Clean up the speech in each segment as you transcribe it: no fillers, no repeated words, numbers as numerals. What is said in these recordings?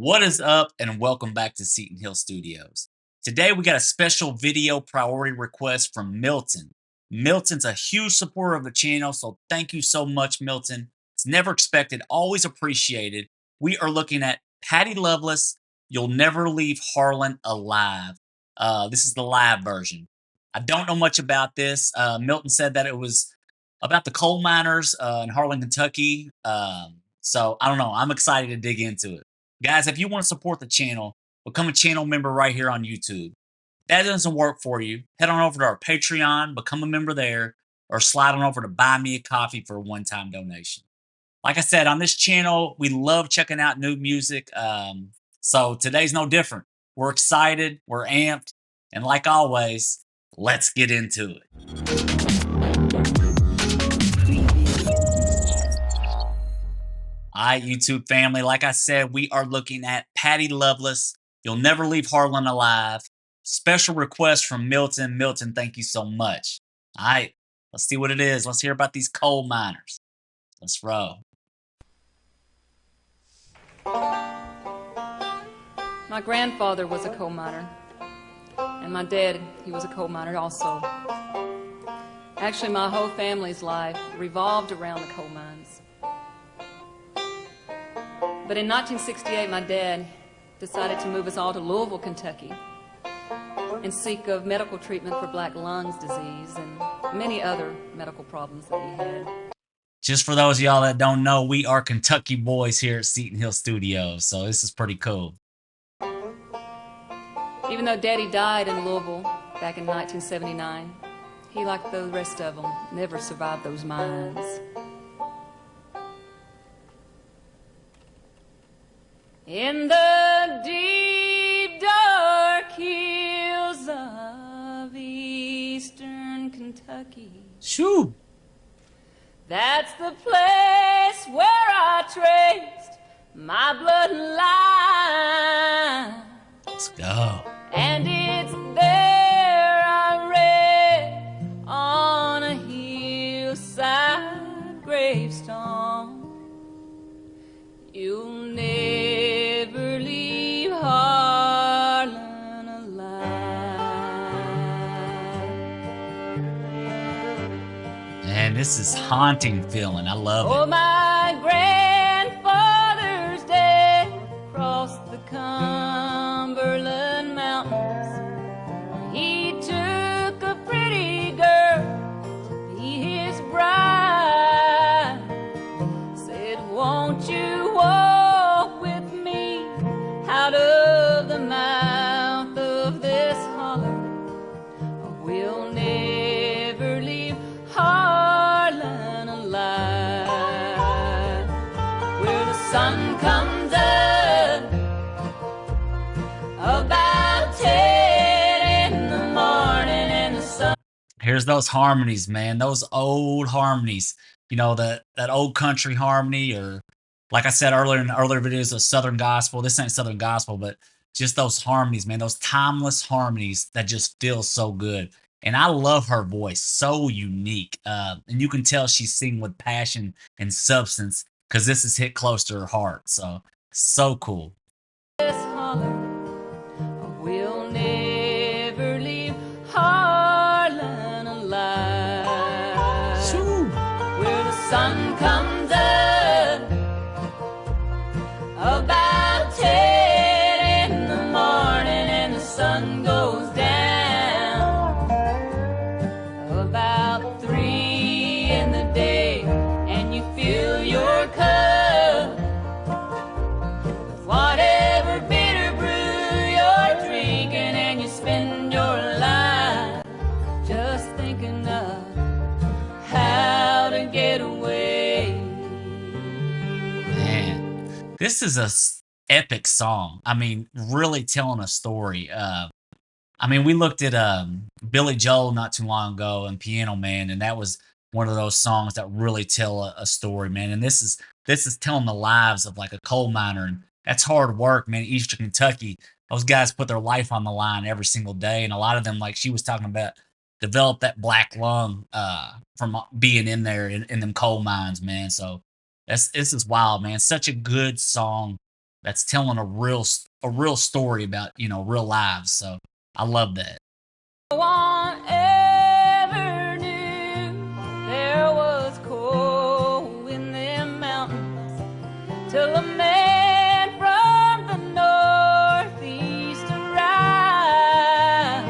What is up, and welcome back to Seton Hill Studios. Today, we got a special video priority request from Milton. Milton's a huge supporter of the channel, so thank you so much, Milton. It's never expected, always appreciated. We are looking at Patty Loveless, You'll Never Leave Harlan Alive. This is the live version. I don't know much about this. Milton said that it was about the coal miners in Harlan, Kentucky. So I don't know. I'm excited to dig into it. Guys, if you want to support the channel, become a channel member right here on YouTube. That doesn't work for you, head on over to our Patreon, become a member there, or slide on over to Buy Me a Coffee for a one-time donation. Like I said, on this channel, we love checking out new music. So today's no different. We're excited, we're amped, and like always, let's get into it. All right, YouTube family, like I said, we are looking at Patty Loveless, You'll Never Leave Harlan Alive. Special request from Milton. Milton, thank you so much. All right, let's see what it is. Let's hear about these coal miners. Let's roll. My grandfather was a coal miner, and my dad, he was a coal miner also. Actually, my whole family's life revolved around the coal mines. But in 1968, my dad decided to move us all to Louisville, Kentucky, and seek of medical treatment for black lungs disease and many other medical problems that he had. Just for those of y'all that don't know, we are Kentucky boys here at Seton Hill Studios, so this is pretty cool. Even though Daddy died in Louisville back in 1979, he, like the rest of them, never survived those mines. In the deep, dark hills of eastern Kentucky, Shoo! that's the place where I traced my bloodline. Let's go. And it's there I read on a hillside gravestone, you'll never leave Harlan alive. Man, this is haunting feeling. I love Oh, it. my grandfather's dead across the Cumberland Mountains. He took a pretty girl to be his bride. Said, won't you walk with me out of the mouth of this holler? We'll never leave Harlan alive. Where the sun comes up about 10 in the morning and the sun. Here's those harmonies, man. Those old harmonies. You know, that old country harmony, or like I said earlier in the earlier videos, of Southern gospel. This ain't Southern gospel, but just those harmonies, man. Those timeless harmonies that just feel so good. And I love her voice, so unique. And you can tell she's singing with passion and substance because this is hit close to her heart. So cool. This holler, we'll never leave Harlan alive. Shoo! Where the sun comes up about 10 in the morning and the sun goes down about 3 in the day, and you fill your cup with whatever bitter brew you're drinking, and you spend your life just thinking of how to get away. Man, this is a epic song. I mean, really telling a story. I mean, we looked at Billy Joel not too long ago and Piano Man, and that was one of those songs that really tell a story, man. And this is telling the lives of like a coal miner, and that's hard work, man. Eastern Kentucky, those guys put their life on the line every single day, and a lot of them, like she was talking about, developed that black lung from being in there in them coal mines, man. So this is wild, man. Such a good song. that's telling a real story about, real lives. So I love that. No one ever knew there was coal in them mountains till a man from the northeast arrived,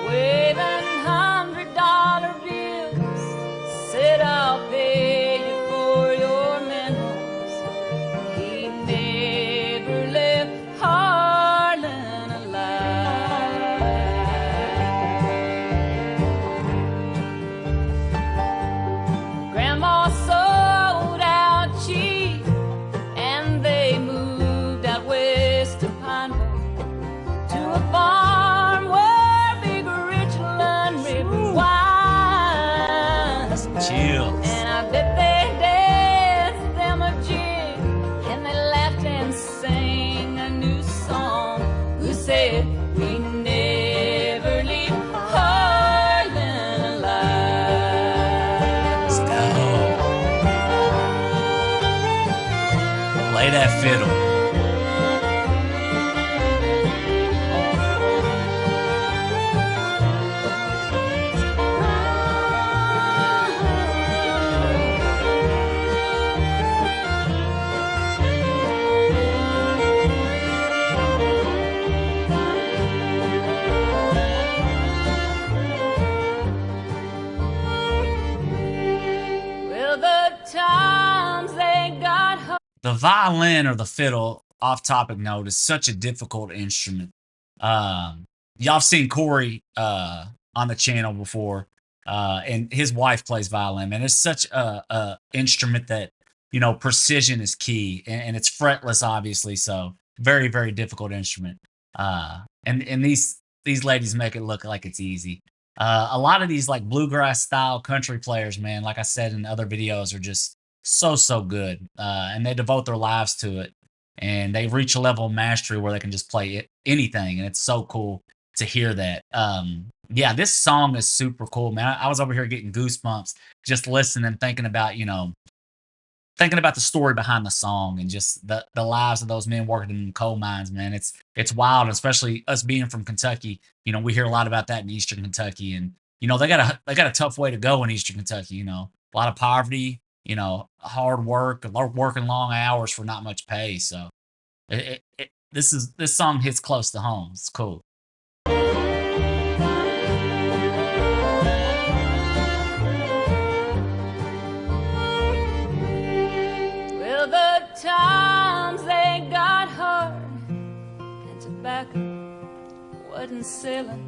waving $100 bills, said I'll pay you for your minerals. He never left Harlan alive. Grandma sold out cheap, and they moved out west of Pineville to a farm where big Richland River winds. Chills. And I bet they danced them a jig, and they laughed and sang a new song. Who said we never leave Harlan alive? Let's go. Play that fiddle. Well, the times they got hard. The violin or the fiddle, off topic note, is such a difficult instrument. Y'all have seen Corey on the channel before, and his wife plays violin. Man, it's such a instrument that precision is key, and it's fretless, obviously. So very very difficult instrument. And these ladies make it look like it's easy. A lot of these like bluegrass style country players, man, like I said in other videos, are just so good, and they devote their lives to it, and they reach a level of mastery where they can just play anything, and it's so cool to hear that. Yeah, this song is super cool, man. I was over here getting goosebumps just listening, thinking about the story behind the song and just the lives of those men working in coal mines, man. It's wild, especially us being from Kentucky. We hear a lot about that in Eastern Kentucky, and they got a tough way to go in Eastern Kentucky. A lot of poverty, hard work, working long hours for not much pay. So this song hits close to home. It's cool. Well, the times they got hard, and tobacco wasn't selling,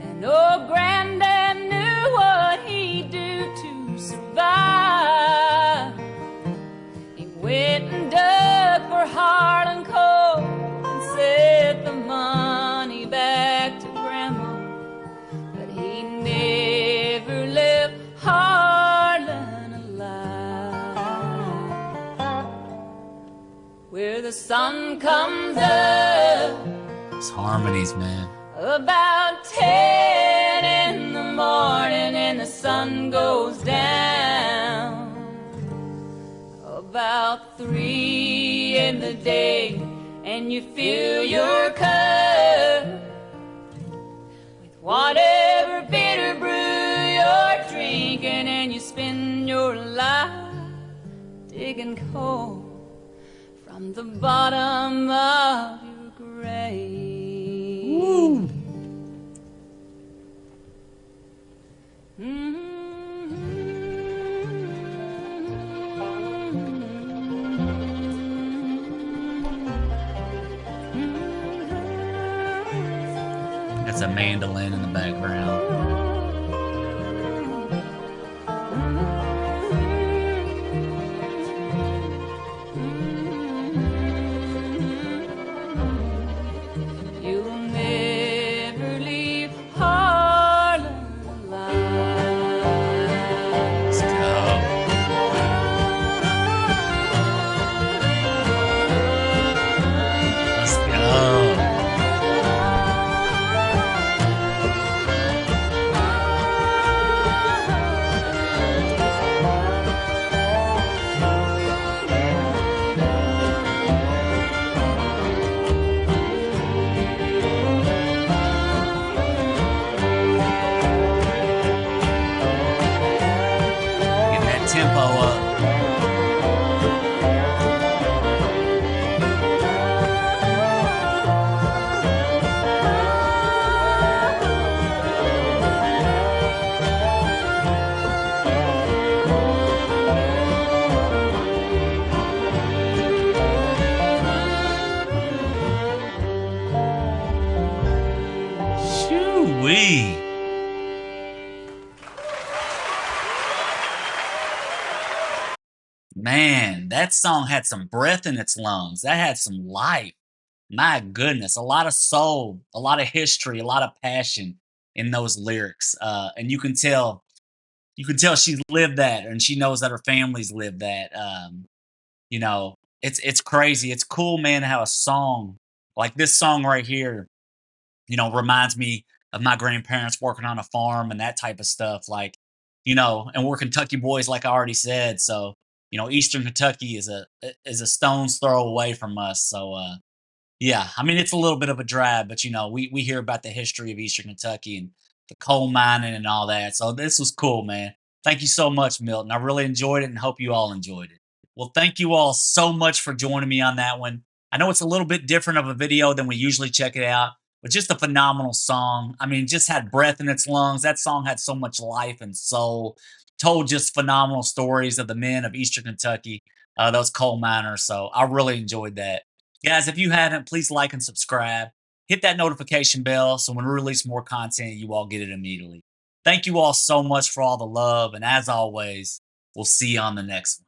and old Granddad knew what he'd do to survive. He went and dug for Harlan coal and sent the money back to Grandma, but he never left Harlan alive. Where the sun comes up, It's harmonies, man. about 10 in the morning, and the sun goes down about 3 in the day, and you fill your cup with whatever bitter brew you're drinking, and you spend your life digging coal from the bottom of your grave. Woo. That's a mandolin in the background. You'll never leave Harlan alive. Let's go. Let's go. man, that song had some breath in its lungs. That had some life. My goodness, a lot of soul, a lot of history, a lot of passion in those lyrics. And you can tell she's lived that and she knows that her family's lived that. You know, it's crazy. It's cool, man, how a song like this song right here, reminds me of my grandparents working on a farm and that type of stuff. Like, and we're Kentucky boys, like I already said. So, Eastern Kentucky is a stone's throw away from us. So, yeah, I mean it's a little bit of a drive, but we hear about the history of Eastern Kentucky and the coal mining and all that. So this was cool, man. Thank you so much, Milton. I really enjoyed it and hope you all enjoyed it. Well, thank you all so much for joining me on that one. I know it's a little bit different of a video than we usually check it out, but just a phenomenal song. I mean, just had breath in its lungs. That song had so much life and soul. Told just phenomenal stories of the men of Eastern Kentucky, those coal miners. So I really enjoyed that. Guys, if you haven't, please like and subscribe. Hit that notification bell so when we release more content, you all get it immediately. Thank you all so much for all the love. And as always, we'll see you on the next one.